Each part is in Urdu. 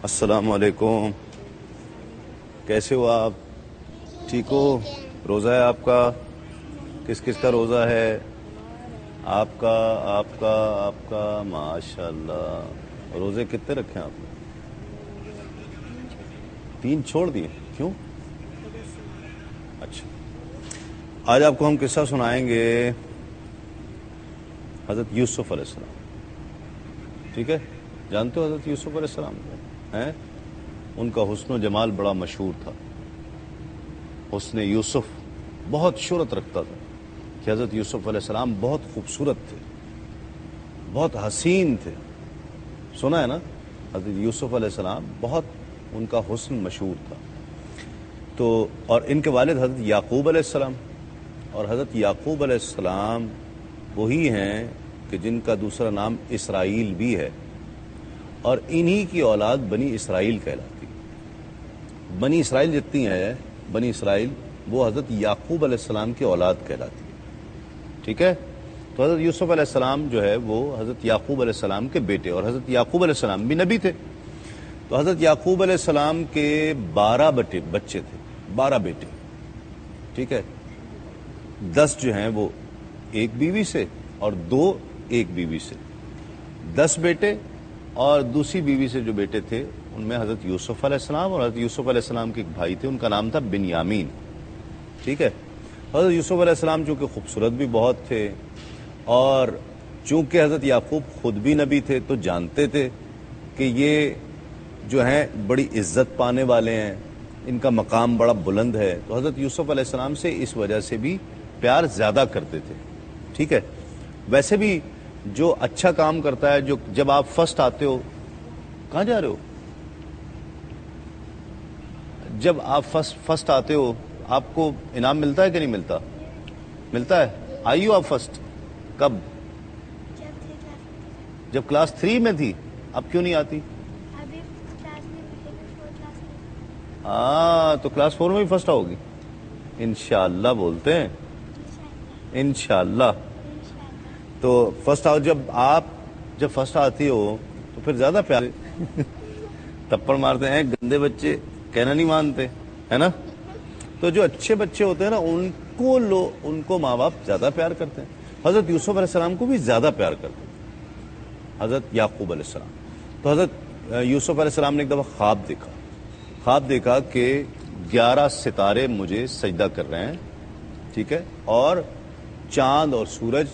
السلام علیکم، کیسے ہو آپ؟ ٹھیک ہو؟ روزہ ہے آپ کا؟ کس کس کا روزہ ہے؟ آپ کا آپ کا آپ کا ماشاء اللہ۔ روزے کتنے رکھے آپ نے؟ 3 چھوڑ دیے، کیوں؟ اچھا، آج آپ کو ہم قصہ سنائیں گے حضرت یوسف علیہ السلام۔ ٹھیک ہے، جانتے ہو حضرت یوسف علیہ السلام کو؟ ہیں؟ ان کا حسن و جمال بڑا مشہور تھا۔ حسن یوسف بہت شہرت رکھتا تھا کہ حضرت یوسف علیہ السلام بہت خوبصورت تھے، بہت حسین تھے۔ سنا ہے نا؟ حضرت یوسف علیہ السلام بہت ان کا حسن مشہور تھا۔ تو اور ان کے والد حضرت یعقوب علیہ السلام، اور حضرت یعقوب علیہ السلام وہی ہیں کہ جن کا دوسرا نام اسرائیل بھی ہے، اور انہی کی اولاد بنی اسرائیل کہلاتی۔ بنی اسرائیل جتنی ہے، بنی اسرائیل وہ حضرت یعقوب علیہ السلام کی اولاد کہلاتی ہے۔ ٹھیک ہے، تو حضرت یوسف علیہ السلام جو ہے وہ حضرت یعقوب علیہ السلام کے بیٹے، اور حضرت یعقوب علیہ السلام بھی نبی تھے۔ تو حضرت یعقوب علیہ السلام کے 12 بچے تھے، 12 بیٹے۔ ٹھیک ہے، 10 جو ہیں وہ ایک بیوی سے اور 2 ایک بیوی سے، 10 بیٹے، اور دوسری بیوی سے جو بیٹے تھے ان میں حضرت یوسف علیہ السلام، اور حضرت یوسف علیہ السلام کے ایک بھائی تھے، ان کا نام تھا بنیامین۔ ٹھیک ہے، حضرت یوسف علیہ السلام چونکہ خوبصورت بھی بہت تھے، اور چونکہ حضرت یعقوب خود بھی نبی تھے تو جانتے تھے کہ یہ جو ہیں بڑی عزت پانے والے ہیں، ان کا مقام بڑا بلند ہے، تو حضرت یوسف علیہ السلام سے اس وجہ سے بھی پیار زیادہ کرتے تھے۔ ٹھیک ہے، ویسے بھی جو اچھا کام کرتا ہے، جو جب آپ فرسٹ آتے ہو، کہاں جا رہے ہو؟ جب آپ فرسٹ آتے ہو آپ کو انعام ملتا ہے کہ نہیں ملتا؟ ملتا ہے۔ آئی ہو آپ فرسٹ کب؟ جب کلاس 3 میں تھی۔ اب کیوں نہیں آتی؟ ہاں، تو کلاس 4 میں بھی فرسٹ آؤ گی انشاءاللہ، بولتے ہیں انشاءاللہ۔ تو فرسٹ آؤ، جب فرسٹ آتی ہو تو پھر زیادہ پیار تپڑ مارتے ہیں گندے بچے، کہنا نہیں مانتے، ہے نا؟ تو جو اچھے بچے ہوتے ہیں نا ان کو ماں باپ زیادہ پیار کرتے ہیں۔ حضرت یوسف علیہ السلام کو بھی زیادہ پیار کرتے ہیں حضرت یعقوب علیہ السلام۔ تو حضرت یوسف علیہ السلام نے ایک دفعہ خواب دیکھا کہ 11 ستارے مجھے سجدہ کر رہے ہیں، ٹھیک ہے، اور چاند سورج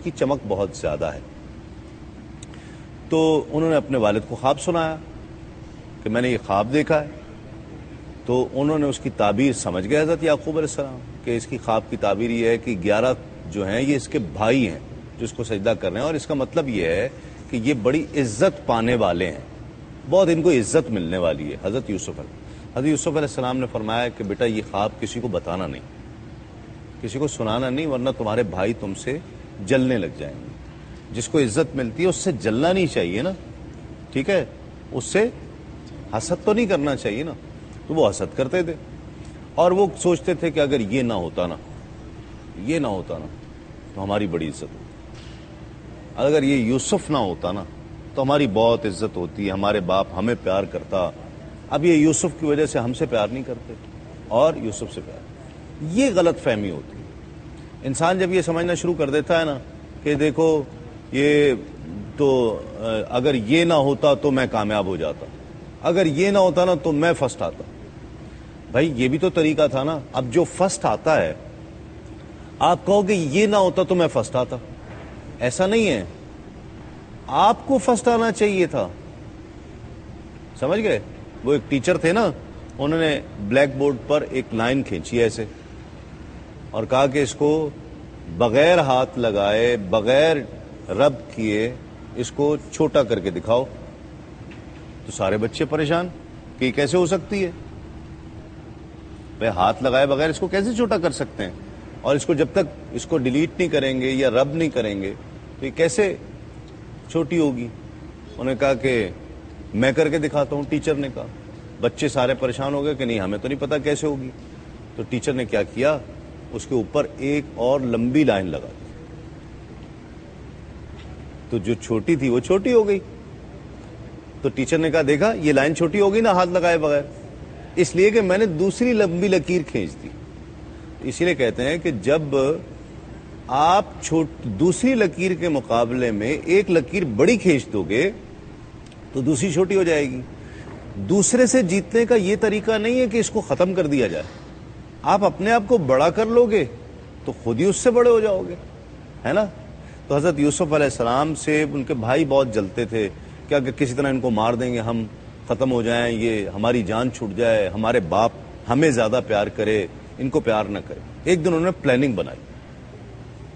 کی چمک بہت زیادہ ہے۔ تو انہوں نے اپنے والد کو خواب سنایا کہ میں نے یہ خواب دیکھا ہے۔ تو انہوں نے اس کی تعبیر سمجھ گئے حضرت یعقوب علیہ السلام کہ اس کی خواب کی تعبیر یہ ہے کہ 11 جو ہیں یہ اس کے بھائی ہیں جو اس کو سجدہ کر رہے ہیں، اور اس کا مطلب یہ ہے کہ یہ بڑی عزت پانے والے ہیں، بہت ان کو عزت ملنے والی ہے۔ حضرت یوسف علیہ السلام نے فرمایا کہ بیٹا یہ خواب کسی کو بتانا نہیں، کسی کو سنانا نہیں، ورنہ تمہارے بھائی تم سے جلنے لگ جائیں گے۔ جس کو عزت ملتی ہے اس سے جلنا نہیں چاہیے نا، ٹھیک ہے، اس سے حسد تو نہیں کرنا چاہیے نا۔ تو وہ حسد کرتے تھے، اور وہ سوچتے تھے کہ اگر یہ نہ ہوتا نا تو ہماری بڑی عزت ہوتی، اگر یہ یوسف نہ ہوتا نا تو ہماری بہت عزت ہوتی، ہمارے باپ ہمیں پیار کرتا۔ اب یہ یوسف کی وجہ سے ہم سے پیار نہیں کرتے اور یوسف سے پیار۔ یہ غلط فہمی ہوتی ہے۔ انسان جب یہ سمجھنا شروع کر دیتا ہے نا کہ دیکھو یہ تو اگر یہ نہ ہوتا تو میں کامیاب ہو جاتا، اگر یہ نہ ہوتا نا تو میں فرسٹ آتا۔ بھائی یہ بھی تو طریقہ تھا نا۔ اب جو فرسٹ آتا ہے آپ کہو کہ یہ نہ ہوتا تو میں فرسٹ آتا، ایسا نہیں ہے، آپ کو فرسٹ آنا چاہیے تھا۔ سمجھ گئے؟ وہ ایک ٹیچر تھے نا، انہوں نے بلیک بورڈ پر ایک لائن کھینچی ایسے اور کہا کہ اس کو بغیر ہاتھ لگائے، بغیر رب کیے اس کو چھوٹا کر کے دکھاؤ۔ تو سارے بچے پریشان کہ یہ کیسے ہو سکتی ہے، بھائی ہاتھ لگائے بغیر اس کو کیسے چھوٹا کر سکتے ہیں، اور اس کو جب تک اس کو ڈیلیٹ نہیں کریں گے یا رب نہیں کریں گے تو یہ کیسے چھوٹی ہوگی۔ انہوں نے کہا کہ میں کر کے دکھاتا ہوں، ٹیچر نے کہا۔ بچے سارے پریشان ہو گئے کہ نہیں ہمیں تو نہیں پتا کیسے ہوگی۔ تو ٹیچر نے کیا کیا، اس کے اوپر ایک اور لمبی لائن لگا دی، تو جو چھوٹی تھی وہ چھوٹی ہو گئی، تو ٹیچر نے کہا دیکھا یہ لائن چھوٹی ہوگی نا ہاتھ لگائے بغیر, اس لیے کہ میں نے دوسری لمبی لکیر کھینچ دی. اسی لیے کہتے ہیں کہ جب آپ دوسری لکیر کے مقابلے میں ایک لکیر بڑی کھینچ دو گے تو دوسری چھوٹی ہو جائے گی. دوسرے سے جیتنے کا یہ طریقہ نہیں ہے کہ اس کو ختم کر دیا جائے. آپ اپنے آپ کو بڑا کر لو گے تو خود ہی اس سے بڑے ہو جاؤ گے, ہے نا. تو حضرت یوسف علیہ السلام سے ان کے بھائی بہت جلتے تھے کہ اگر کسی طرح ان کو مار دیں گے ہم ختم ہو جائیں, یہ ہماری جان چھوٹ جائے, ہمارے باپ ہمیں زیادہ پیار کرے ان کو پیار نہ کرے. ایک دن انہوں نے پلاننگ بنائی,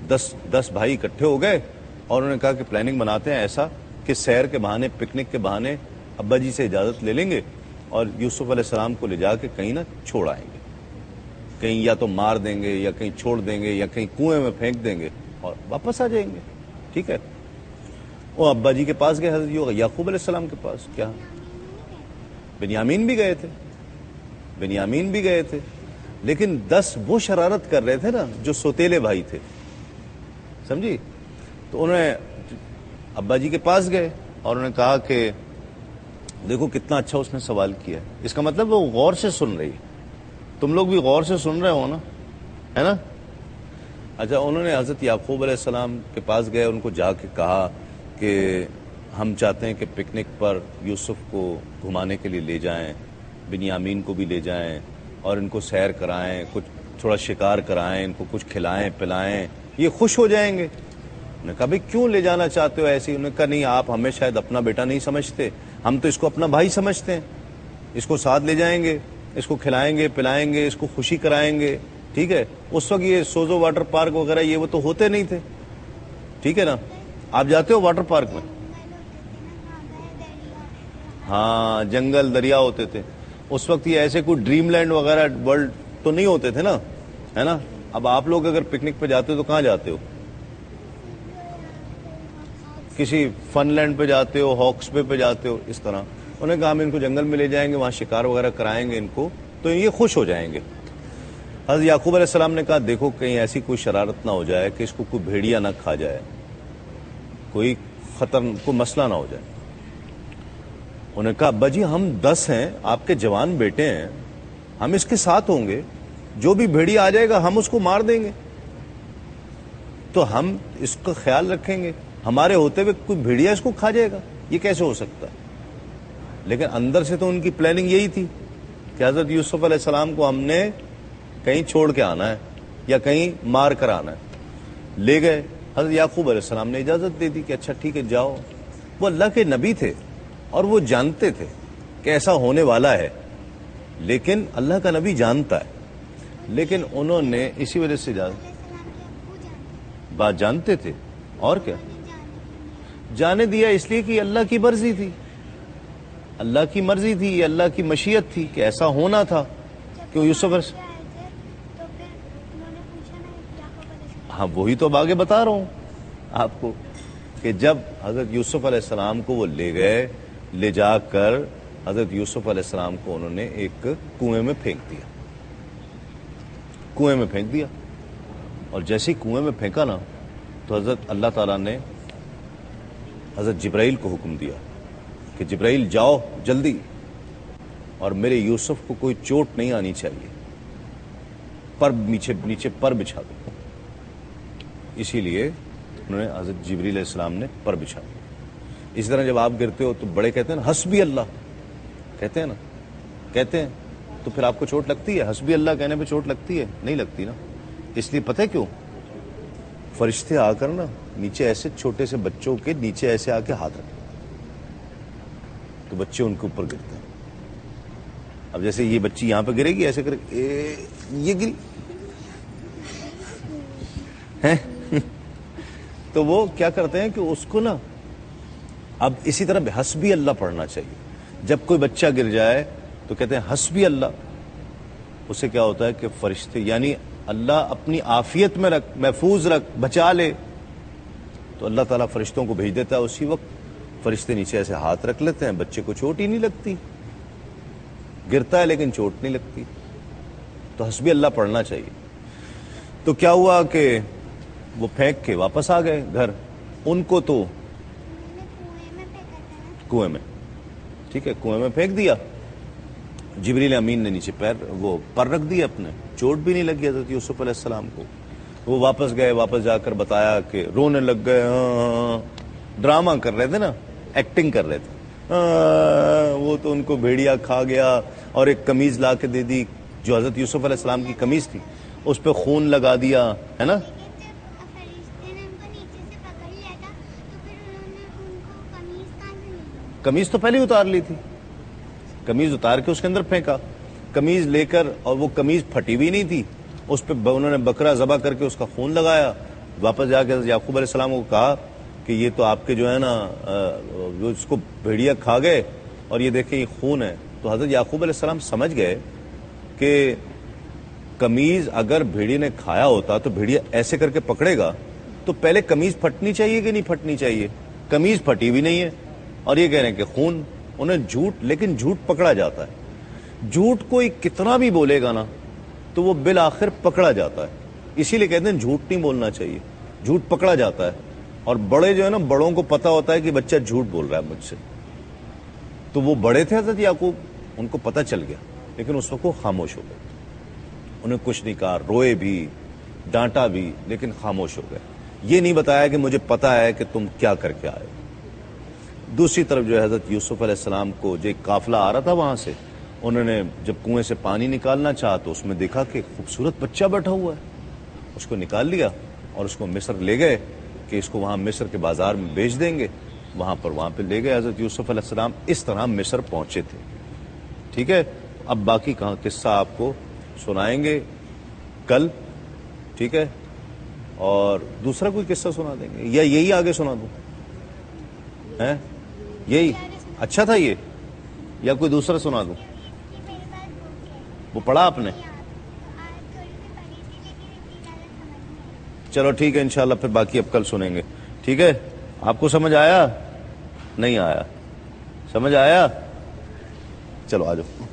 10 بھائی اکٹھے ہو گئے اور انہوں نے کہا کہ پلاننگ بناتے ہیں ایسا کہ سیر کے بہانے, پکنک کے بہانے ابا جی سے اجازت لے لیں گے اور یوسف علیہ السلام کو لے جا کے کہیں نہ چھوڑ آئیں گے. کہیں یا تو مار دیں گے یا کہیں چھوڑ دیں گے یا کہیں کنویں میں پھینک دیں گے اور واپس آ جائیں گے. ٹھیک ہے. وہ ابا جی کے پاس گئے, حضرت یعقوب علیہ السلام کے پاس. کیا بنیامین بھی گئے تھے, بنیامین بھی گئے تھے, لیکن 10 وہ شرارت کر رہے تھے نا جو سوتیلے بھائی تھے, سمجھی. تو انہوں نے ابا جی کے پاس گئے اور انہوں نے کہا کہ دیکھو کتنا اچھا اس نے سوال کیا ہے. اس کا مطلب وہ غور سے سن رہی ہے. تم لوگ بھی غور سے سن رہے ہو نا, ہے نا. اچھا, انہوں نے حضرت یعقوب علیہ السلام کے پاس گئے, ان کو جا کے کہا کہ ہم چاہتے ہیں کہ پکنک پر یوسف کو گھمانے کے لیے لے جائیں, بنیامین کو بھی لے جائیں اور ان کو سیر کرائیں, کچھ تھوڑا شکار کرائیں, ان کو کچھ کھلائیں پلائیں, یہ خوش ہو جائیں گے. انہوں نے کہا بھئی کیوں لے جانا چاہتے ہو ایسی؟ انہوں نے کہا نہیں, آپ ہمیں شاید اپنا بیٹا نہیں سمجھتے, ہم تو اس کو اپنا بھائی سمجھتے ہیں. اس کو ساتھ لے جائیں گے, اس کو کھلائیں گے پلائیں گے, اس کو خوشی کرائیں گے. ٹھیک ہے. اس وقت یہ سوزو واٹر پارک وغیرہ یہ وہ تو ہوتے نہیں تھے. ٹھیک ہے نا. آپ جاتے ہو واٹر پارک میں؟ ہاں, جنگل دریا ہوتے تھے اس وقت. یہ ایسے کوئی ڈریم لینڈ وغیرہ ورلڈ تو نہیں ہوتے تھے نا, ہے نا. اب آپ لوگ اگر پکنک پہ جاتے ہو تو کہاں جاتے ہو؟ کسی فن لینڈ پہ جاتے ہو, ہاکس پہ جاتے ہو, اس طرح. انہوں نے کہا ہم ان کو جنگل میں لے جائیں گے, وہاں شکار وغیرہ کرائیں گے ان کو, تو یہ خوش ہو جائیں گے. حضرت یعقوب علیہ السلام نے کہا دیکھو کہیں ایسی کوئی شرارت نہ ہو جائے کہ اس کو کوئی بھیڑیا نہ کھا جائے, کوئی کوئی مسئلہ نہ ہو جائے. انہوں نے کہا ابا جی ہم 10 ہیں, آپ کے جوان بیٹے ہیں, ہم اس کے ساتھ ہوں گے, جو بھی بھیڑیا آ جائے گا ہم اس کو مار دیں گے, تو ہم اس کا خیال رکھیں گے. ہمارے ہوتے ہوئے کوئی بھیڑیا اس کو کھا جائے گا, یہ کیسے ہو سکتا ہے؟ لیکن اندر سے تو ان کی پلاننگ یہی تھی کہ حضرت یوسف علیہ السلام کو ہم نے کہیں چھوڑ کے آنا ہے یا کہیں مار کر آنا ہے. لے گئے. حضرت یعقوب علیہ السلام نے اجازت دے دی کہ اچھا ٹھیک ہے جاؤ. وہ اللہ کے نبی تھے اور وہ جانتے تھے کہ ایسا ہونے والا ہے, لیکن اللہ کا نبی جانتا ہے, لیکن انہوں نے اسی وجہ سے بات جانتے تھے اور کیا جانے دیا, اس لیے کہ اللہ کی مرضی تھی, اللہ کی مرضی تھی, اللہ کی مشیت تھی کہ ایسا ہونا تھا کہ یوسف. ہاں وہی تو اب آگے بتا رہا ہوں آپ کو کہ جب حضرت یوسف علیہ السلام کو وہ لے گئے, لے جا کر حضرت یوسف علیہ السلام کو انہوں نے ایک کنویں میں پھینک دیا, کنویں میں پھینک دیا. اور جیسے ہی کنویں میں پھینکا نا تو حضرت اللہ تعالیٰ نے حضرت جبرائیل کو حکم دیا کہ جبرائیل جاؤ جلدی, اور میرے یوسف کو کوئی چوٹ نہیں آنی چاہیے, پر نیچے پر بچھا دو. اسی لیے انہوں نے حضرت جبرائیل علیہ السلام نے پر بچھا دیا. اسی طرح جب آپ گرتے ہو تو بڑے کہتے ہیں نا حسبی اللہ, کہتے ہیں نا, کہتے ہیں, تو پھر آپ کو چوٹ لگتی ہے؟ حسبی اللہ کہنے پہ چوٹ لگتی ہے؟ نہیں لگتی نا. اس لیے پتہ ہے کیوں؟ فرشتے آ کر نا نیچے ایسے چھوٹے سے بچوں کے نیچے ایسے آ کے ہاتھ رکھتے تو بچے ان کے اوپر گرتے ہیں. اب جیسے یہ بچی یہاں پہ گرے گی ایسے کرے, یہ گری ہے تو وہ کیا کرتے ہیں کہ اس کو نا اب اسی طرح حسبی اللہ پڑھنا چاہیے. جب کوئی بچہ گر جائے تو کہتے ہیں حسبی اللہ. اس سے کیا ہوتا ہے کہ فرشتے یعنی اللہ اپنی عافیت میں رکھ, محفوظ رکھ, بچا لے, تو اللہ تعالیٰ فرشتوں کو بھیج دیتا ہے. اسی وقت فرشتے نیچے ایسے ہاتھ رکھ لیتے ہیں, بچے کو چوٹ ہی نہیں لگتی, گرتا ہے لیکن چوٹ نہیں لگتی. تو حسبی اللہ پڑھنا چاہیے. تو کیا ہوا کہ وہ پھینک کے واپس آ گئے گھر. ان کو تو کنویں میں, ٹھیک ہے, کنویں میں پھینک دیا. جبریل امین نے نیچے وہ پر رکھ دیا اپنے, چوٹ بھی نہیں لگی حضرت یوسف علیہ السلام کو. وہ واپس گئے, واپس جا کر بتایا کہ رونے لگ گئے, ڈرامہ کر رہے تھے نا, ایکٹنگ کر رہے تھے. وہ تو ان کو بھیڑیا کھا گیا, اور ایک قمیض لا کے دے دی جو حضرت یوسف علیہ السلام کی قمیض تھی, اس پہ خون لگا دیا, ہے نا. قمیض تو پہلے اتار لی تھی, قمیض اتار کے اس کے اندر پھینکا, قمیض لے کر, اور وہ قمیض پھٹی بھی نہیں تھی, اس پہ انہوں نے بکرا ذبح کر کے اس کا خون لگایا. واپس جا کے حضرت یعقوب علیہ السلام کو کہا کہ یہ تو آپ کے جو ہے نا جو اس کو بھیڑیا کھا گئے, اور یہ دیکھیں یہ خون ہے. تو حضرت یعقوب علیہ السلام سمجھ گئے کہ قمیض اگر بھیڑیا نے کھایا ہوتا تو بھیڑیا ایسے کر کے پکڑے گا تو پہلے قمیض پھٹنی چاہیے کہ نہیں پھٹنی چاہیے. قمیض پھٹی بھی نہیں ہے, اور یہ کہہ رہے ہیں کہ خون. انہیں جھوٹ, لیکن جھوٹ پکڑا جاتا ہے. جھوٹ کوئی کتنا بھی بولے گا نا تو وہ بالآخر پکڑا جاتا ہے. اسی لیے کہتے ہیں جھوٹ نہیں بولنا چاہیے, جھوٹ پکڑا جاتا ہے. اور بڑے جو ہے نا, بڑوں کو پتا ہوتا ہے کہ بچہ جھوٹ بول رہا ہے مجھ سے. تو وہ بڑے تھے حضرت یعقوب, ان کو پتا چل گیا, لیکن اس وقت وہ خاموش ہو گئے. انہیں کچھ نہیں کہا, روئے بھی, ڈانٹا بھی, لیکن خاموش ہو گئے. یہ نہیں بتایا کہ مجھے پتا ہے کہ تم کیا کر کے آئے. دوسری طرف جو ہے حضرت یوسف علیہ السلام کو جو ایک قافلہ آ رہا تھا وہاں سے, انہوں نے جب کنویں سے پانی نکالنا چاہا تو اس میں دیکھا کہ خوبصورت بچہ بیٹھا ہوا ہے. اس کو نکال لیا اور اس کو مصر لے گئے کہ اس کو وہاں مصر کے بازار میں بیچ دیں گے. وہاں پہ لے گئے حضرت یوسف علیہ السلام. اس طرح مصر پہنچے تھے. ٹھیک ہے, اب باقی کہاں قصہ آپ کو سنائیں گے کل. ٹھیک ہے, اور دوسرا کوئی قصہ سنا دیں گے, یا یہی آگے سنا دوں؟ یہی اچھا تھا یہ, یا کوئی دوسرا سنا دوں؟ وہ پڑھا آپ نے؟ چلو ٹھیک ہے, انشاءاللہ پھر باقی اب کل سنیں گے. ٹھیک ہے, آپ کو سمجھ آیا؟ نہیں آیا؟ سمجھ آیا؟ چلو آ جاؤ.